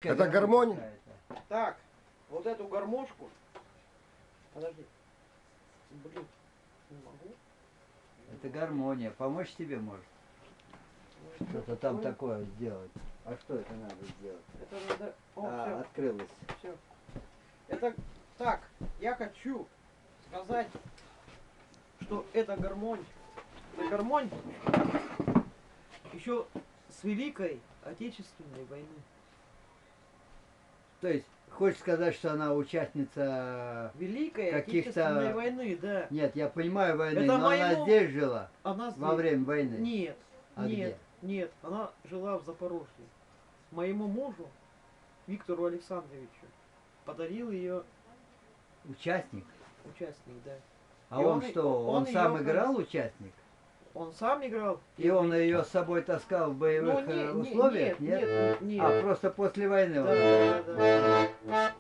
Это гармонь? Так, вот эту гармошку. Подожди. Блин, не могу. Это гармония. Помочь тебе может? Что-то там такое сделать. А что это надо сделать? Это надо... О, все. Открылось. Все. Это так, я хочу сказать, что это гармонь еще с Великой Отечественной войны. То есть, хочешь сказать, что она участница Великой каких-то... Отечественной войны, да. Нет, я понимаю войны, Это но она моему- здесь жила Она здесь... во время войны. Нет, А нет, нет, она жила в Запорожье. Моему мужу, Виктору Александровичу, подарил ее Участник. участник, да. А И он, он- что, он он сам её- играл участник? Он сам играл. И он ее с собой таскал в боевых условиях, нет? А просто после войны. Да, да, да.